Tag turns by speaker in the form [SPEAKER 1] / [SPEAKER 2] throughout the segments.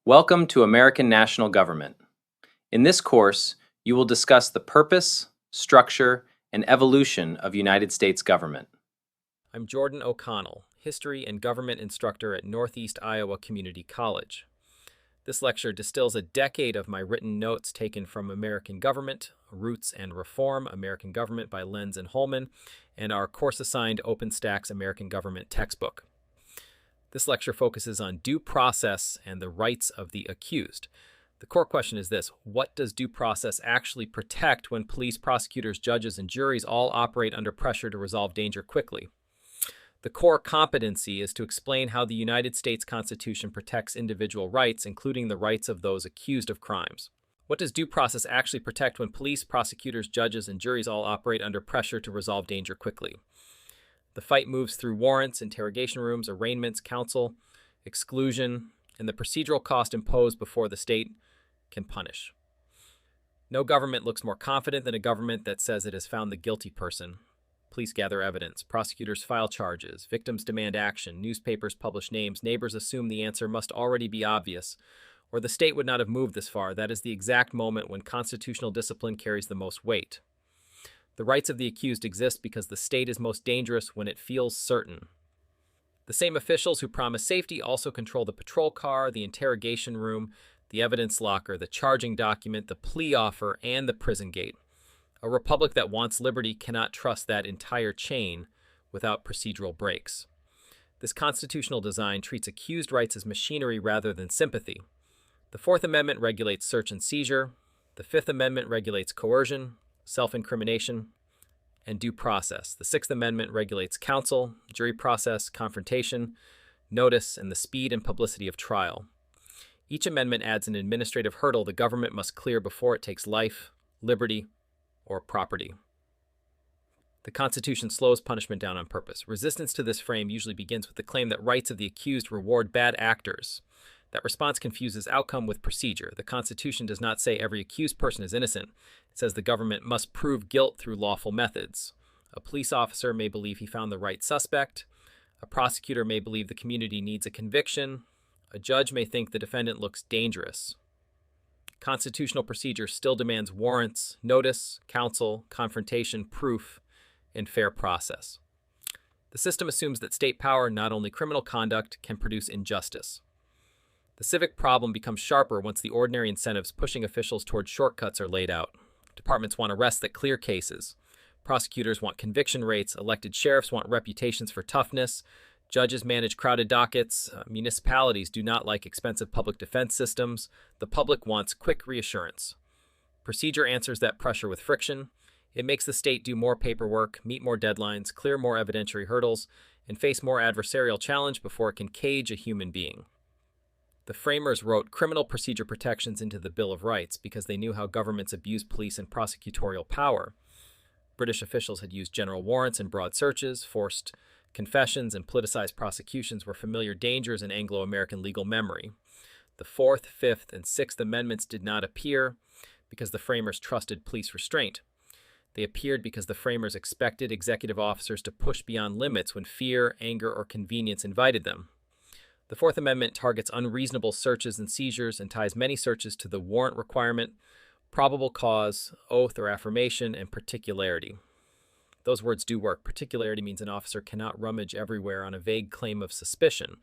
[SPEAKER 1] Welcome to American National Government. In this course, you will discuss the purpose, structure, and evolution of United States government.
[SPEAKER 2] I'm Jordan O'Connell, History and Government Instructor at Northeast Iowa Community College. This lecture distills a decade of my written notes taken from American Government, Roots and Reform, American Government by Lenz and Holman, and our course-assigned OpenStax American Government textbook. This lecture focuses on due process and the rights of the accused. The core question is this: what does due process actually protect when police, prosecutors, judges, and juries all operate under pressure to resolve danger quickly? The core competency is to explain how the United States Constitution protects individual rights, including the rights of those accused of crimes. What does due process actually protect when police, prosecutors, judges, and juries all operate under pressure to resolve danger quickly? The fight moves through warrants, interrogation rooms, arraignments, counsel, exclusion, and the procedural cost imposed before the state can punish. No government looks more confident than a government that says it has found the guilty person. Police gather evidence, prosecutors file charges, victims demand action, newspapers publish names, neighbors assume the answer must already be obvious, or the state would not have moved this far. That is the exact moment when constitutional discipline carries the most weight. The rights of the accused exist because the state is most dangerous when it feels certain. The same officials who promise safety also control the patrol car, the interrogation room, the evidence locker, the charging document, the plea offer, and the prison gate. A republic that wants liberty cannot trust that entire chain without procedural breaks. This constitutional design treats accused rights as machinery rather than sympathy. The Fourth Amendment regulates search and seizure. The Fifth Amendment regulates coercion, self-incrimination, and due process. The Sixth Amendment regulates counsel, jury process, confrontation, notice, and the speed and publicity of trial. Each amendment adds an administrative hurdle the government must clear before it takes life, liberty, or property. The Constitution slows punishment down on purpose. Resistance to this frame usually begins with the claim that rights of the accused reward bad actors. That response confuses outcome with procedure. The Constitution does not say every accused person is innocent. It says the government must prove guilt through lawful methods. A police officer may believe he found the right suspect. A prosecutor may believe the community needs a conviction. A judge may think the defendant looks dangerous. Constitutional procedure still demands warrants, notice, counsel, confrontation, proof, and fair process. The system assumes that state power, not only criminal conduct, can produce injustice. The civic problem becomes sharper once the ordinary incentives pushing officials toward shortcuts are laid out. Departments want arrests that clear cases. Prosecutors want conviction rates. Elected sheriffs want reputations for toughness. Judges manage crowded dockets. Municipalities do not like expensive public defense systems. The public wants quick reassurance. Procedure answers that pressure with friction. It makes the state do more paperwork, meet more deadlines, clear more evidentiary hurdles, and face more adversarial challenge before it can cage a human being. The framers wrote criminal procedure protections into the Bill of Rights because they knew how governments abuse police and prosecutorial power. British officials had used general warrants and broad searches. Forced confessions and politicized prosecutions were familiar dangers in Anglo-American legal memory. The Fourth, Fifth, and Sixth Amendments did not appear because the framers trusted police restraint. They appeared because the framers expected executive officers to push beyond limits when fear, anger, or convenience invited them. The Fourth Amendment targets unreasonable searches and seizures and ties many searches to the warrant requirement, probable cause, oath or affirmation, and particularity. Those words do work. Particularity means an officer cannot rummage everywhere on a vague claim of suspicion.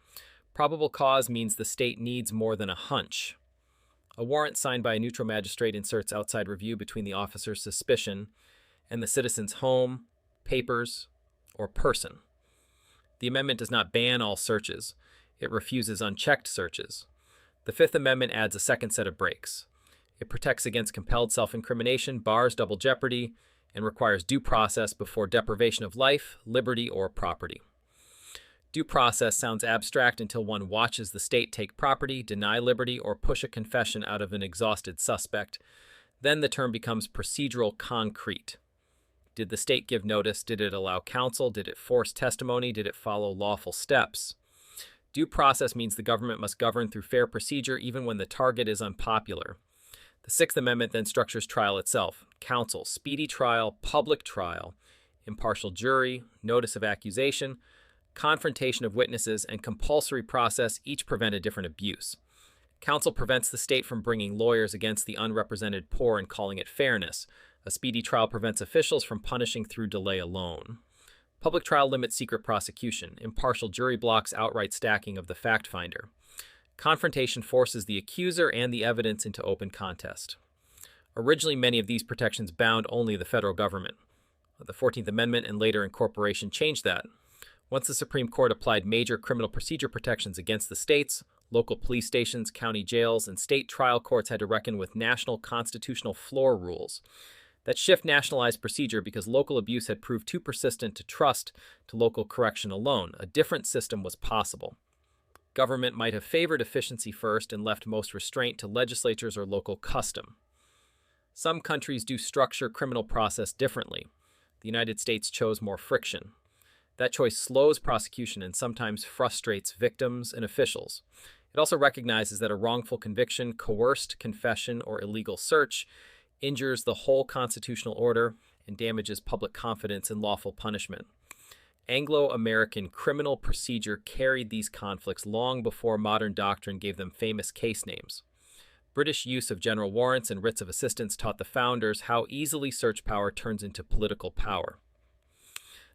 [SPEAKER 2] Probable cause means the state needs more than a hunch. A warrant signed by a neutral magistrate inserts outside review between the officer's suspicion and the citizen's home, papers, or person. The amendment does not ban all searches. It refuses unchecked searches. The Fifth Amendment adds a second set of brakes. It protects against compelled self-incrimination, bars double jeopardy, and requires due process before deprivation of life, liberty, or property. Due process sounds abstract until one watches the state take property, deny liberty, or push a confession out of an exhausted suspect. Then the term becomes procedural concrete. Did the state give notice? Did it allow counsel? Did it force testimony? Did it follow lawful steps? Due process means the government must govern through fair procedure even when the target is unpopular. The Sixth Amendment then structures trial itself: counsel, speedy trial, public trial, impartial jury, notice of accusation, confrontation of witnesses, and compulsory process each prevent a different abuse. Counsel prevents the state from bringing lawyers against the unrepresented poor and calling it fairness. A speedy trial prevents officials from punishing through delay alone. Public trial limits secret prosecution. Impartial jury blocks outright stacking of the fact finder. Confrontation forces the accuser and the evidence into open contest. Originally, many of these protections bound only the federal government. The 14th Amendment and later incorporation changed that. Once the Supreme Court applied major criminal procedure protections against the states, local police stations, county jails, and state trial courts had to reckon with national constitutional floor rules. That shift nationalized procedure because local abuse had proved too persistent to trust to local correction alone. A different system was possible. Government might have favored efficiency first and left most restraint to legislatures or local custom. Some countries do structure criminal process differently. The United States chose more friction. That choice slows prosecution and sometimes frustrates victims and officials. It also recognizes that a wrongful conviction, coerced confession, or illegal search injures the whole constitutional order and damages public confidence in lawful punishment. Anglo-American criminal procedure carried these conflicts long before modern doctrine gave them famous case names. British use of general warrants and writs of assistance taught the founders how easily search power turns into political power.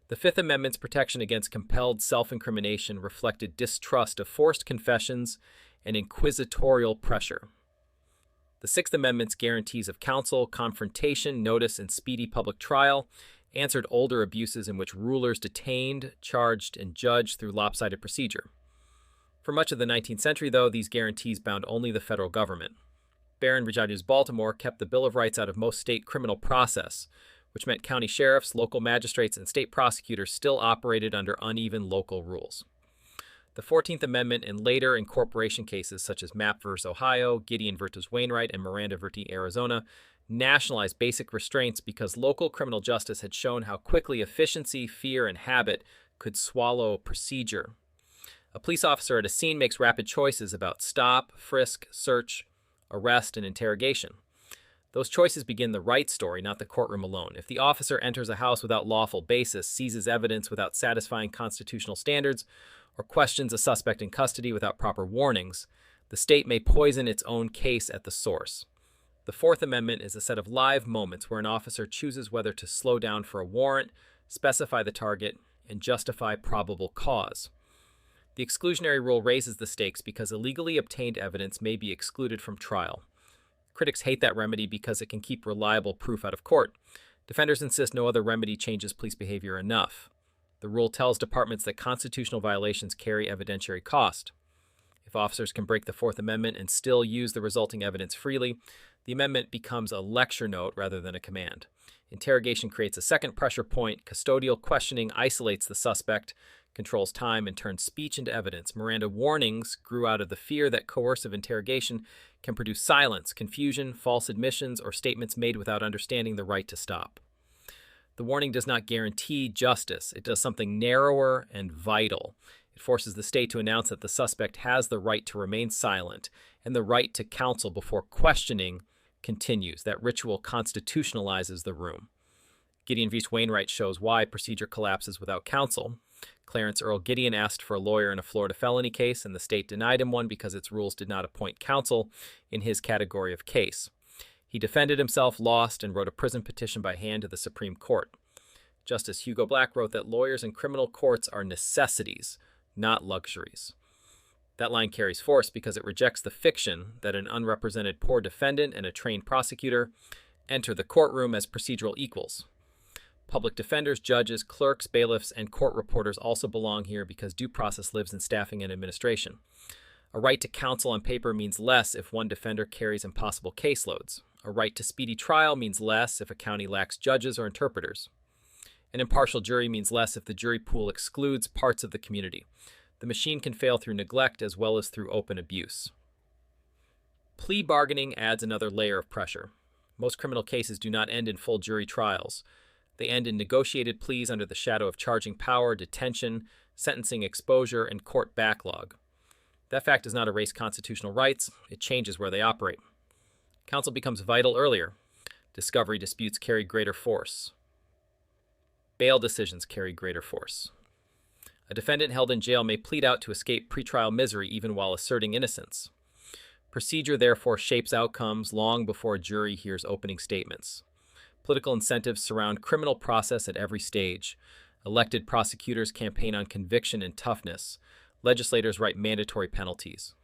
[SPEAKER 2] The Fifth Amendment's protection against compelled self-incrimination reflected distrust of forced confessions and inquisitorial pressure. The Sixth Amendment's guarantees of counsel, confrontation, notice, and speedy public trial answered older abuses in which rulers detained, charged, and judged through lopsided procedure. For much of the 19th century, though, these guarantees bound only the federal government. Barron v. Baltimore kept the Bill of Rights out of most state criminal process, which meant county sheriffs, local magistrates, and state prosecutors still operated under uneven local rules. The 14th Amendment and later incorporation cases such as Mapp v. Ohio, Gideon v. Wainwright, and Miranda v. Arizona nationalized basic restraints because local criminal justice had shown how quickly efficiency, fear, and habit could swallow procedure. A police officer at a scene makes rapid choices about stop, frisk, search, arrest, and interrogation. Those choices begin the right story, not the courtroom alone. If the officer enters a house without lawful basis, seizes evidence without satisfying constitutional standards, or questions a suspect in custody without proper warnings, the state may poison its own case at the source. The Fourth Amendment is a set of live moments where an officer chooses whether to slow down for a warrant, specify the target, and justify probable cause. The exclusionary rule raises the stakes because illegally obtained evidence may be excluded from trial. Critics hate that remedy because it can keep reliable proof out of court. Defenders insist no other remedy changes police behavior enough. The rule tells departments that constitutional violations carry evidentiary cost. If officers can break the Fourth Amendment and still use the resulting evidence freely, the amendment becomes a lecture note rather than a command. Interrogation creates a second pressure point. Custodial questioning isolates the suspect, controls time, and turns speech into evidence. Miranda warnings grew out of the fear that coercive interrogation can produce silence, confusion, false admissions, or statements made without understanding the right to stop. The warning does not guarantee justice. It does something narrower and vital. It forces the state to announce that the suspect has the right to remain silent and the right to counsel before questioning continues. That ritual constitutionalizes the room. Gideon v. Wainwright shows why procedure collapses without counsel. Clarence Earl Gideon asked for a lawyer in a Florida felony case, and the state denied him one because its rules did not appoint counsel in his category of case. He defended himself, lost, and wrote a prison petition by hand to the Supreme Court. Justice Hugo Black wrote that lawyers in criminal courts are necessities, not luxuries. That line carries force because it rejects the fiction that an unrepresented poor defendant and a trained prosecutor enter the courtroom as procedural equals. Public defenders, judges, clerks, bailiffs, and court reporters also belong here because due process lives in staffing and administration. A right to counsel on paper means less if one defender carries impossible caseloads. A right to speedy trial means less if a county lacks judges or interpreters. An impartial jury means less if the jury pool excludes parts of the community. The machine can fail through neglect as well as through open abuse. Plea bargaining adds another layer of pressure. Most criminal cases do not end in full jury trials. They end in negotiated pleas under the shadow of charging power, detention, sentencing exposure, and court backlog. That fact does not erase constitutional rights. It changes where they operate. Counsel becomes vital earlier. Discovery disputes carry greater force. Bail decisions carry greater force. A defendant held in jail may plead out to escape pretrial misery even while asserting innocence. Procedure therefore shapes outcomes long before a jury hears opening statements. Political incentives surround criminal process at every stage. Elected prosecutors campaign on conviction and toughness. Legislators write mandatory penalties.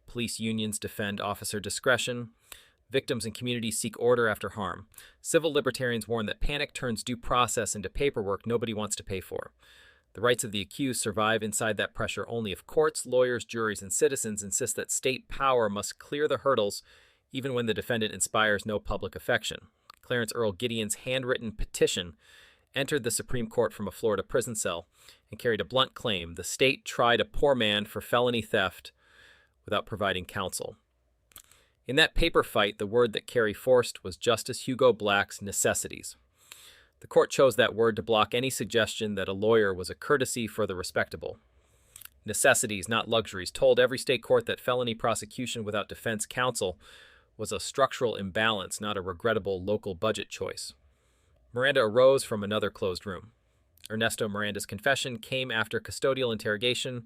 [SPEAKER 2] Police unions defend officer discretion. Victims and communities seek order after harm. Civil libertarians warn that panic turns due process into paperwork nobody wants to pay for. The rights of the accused survive inside that pressure only if courts, lawyers, juries, and citizens insist that state power must clear the hurdles even when the defendant inspires no public affection. Clarence Earl Gideon's handwritten petition entered the Supreme Court from a Florida prison cell and carried a blunt claim: the state tried a poor man for felony theft without providing counsel. In that paper fight, the word that Kerry forced was Justice Hugo Black's necessities. The court chose that word to block any suggestion that a lawyer was a courtesy for the respectable. Necessities, not luxuries, told every state court that felony prosecution without defense counsel was a structural imbalance, not a regrettable local budget choice. Miranda arose from another closed room. Ernesto Miranda's confession came after custodial interrogation,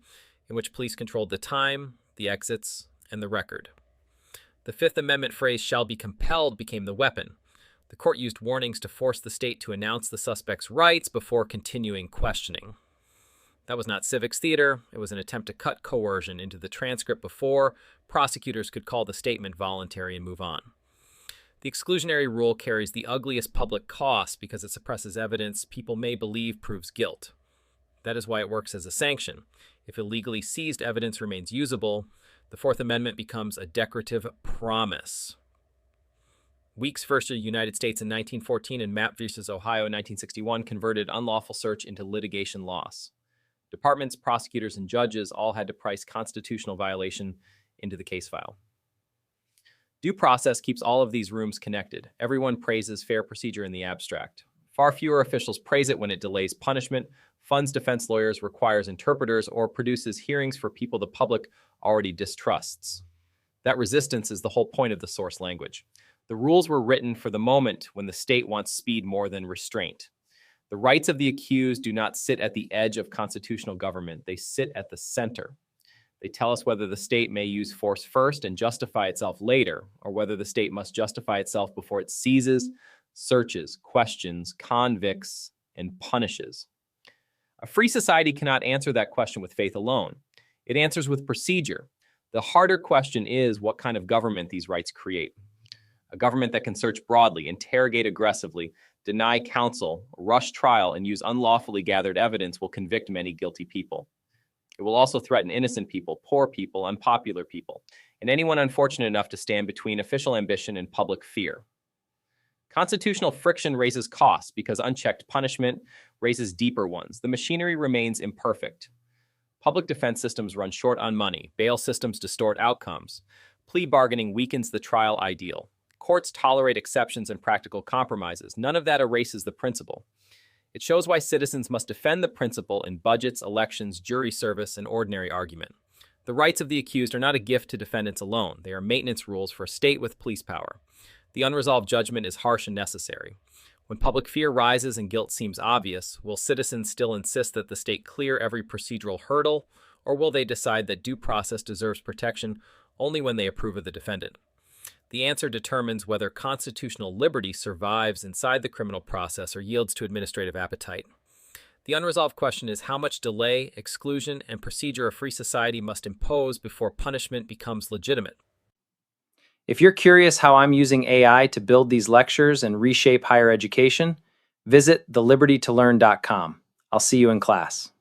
[SPEAKER 2] in which police controlled the time, the exits, and the record. The Fifth Amendment phrase, "shall be compelled," became the weapon. The court used warnings to force the state to announce the suspect's rights before continuing questioning. That was not civics theater. It was an attempt to cut coercion into the transcript before prosecutors could call the statement voluntary and move on. The exclusionary rule carries the ugliest public cost because it suppresses evidence people may believe proves guilt. That is why it works as a sanction. If illegally seized evidence remains usable, the Fourth Amendment becomes a decorative promise. Weeks versus United States in 1914 and Mapp versus Ohio in 1961 converted unlawful search into litigation loss. Departments, prosecutors, and judges all had to price constitutional violation into the case file. Due process keeps all of these rooms connected. Everyone praises fair procedure in the abstract. Far fewer officials praise it when it delays punishment, funds defense lawyers, requires interpreters, or produces hearings for people the public already distrusts. That resistance is the whole point of the source language. The rules were written for the moment when the state wants speed more than restraint. The rights of the accused do not sit at the edge of constitutional government. They sit at the center. They tell us whether the state may use force first and justify itself later, or whether the state must justify itself before it seizes, searches, questions, convicts, and punishes. A free society cannot answer that question with faith alone. It answers with procedure. The harder question is what kind of government these rights create. A government that can search broadly, interrogate aggressively, deny counsel, rush trial, and use unlawfully gathered evidence will convict many guilty people. It will also threaten innocent people, poor people, unpopular people, and anyone unfortunate enough to stand between official ambition and public fear. Constitutional friction raises costs because unchecked punishment raises deeper ones. The machinery remains imperfect. Public defense systems run short on money. Bail systems distort outcomes. Plea bargaining weakens the trial ideal. Courts tolerate exceptions and practical compromises. None of that erases the principle. It shows why citizens must defend the principle in budgets, elections, jury service, and ordinary argument. The rights of the accused are not a gift to defendants alone. They are maintenance rules for a state with police power. The unresolved judgment is harsh and necessary. When public fear rises and guilt seems obvious, will citizens still insist that the state clear every procedural hurdle, or will they decide that due process deserves protection only when they approve of the defendant? The answer determines whether constitutional liberty survives inside the criminal process or yields to administrative appetite. The unresolved question is how much delay, exclusion, and procedure a free society must impose before punishment becomes legitimate.
[SPEAKER 1] If you're curious how I'm using AI to build these lectures and reshape higher education, visit thelibertytolearn.com. I'll see you in class.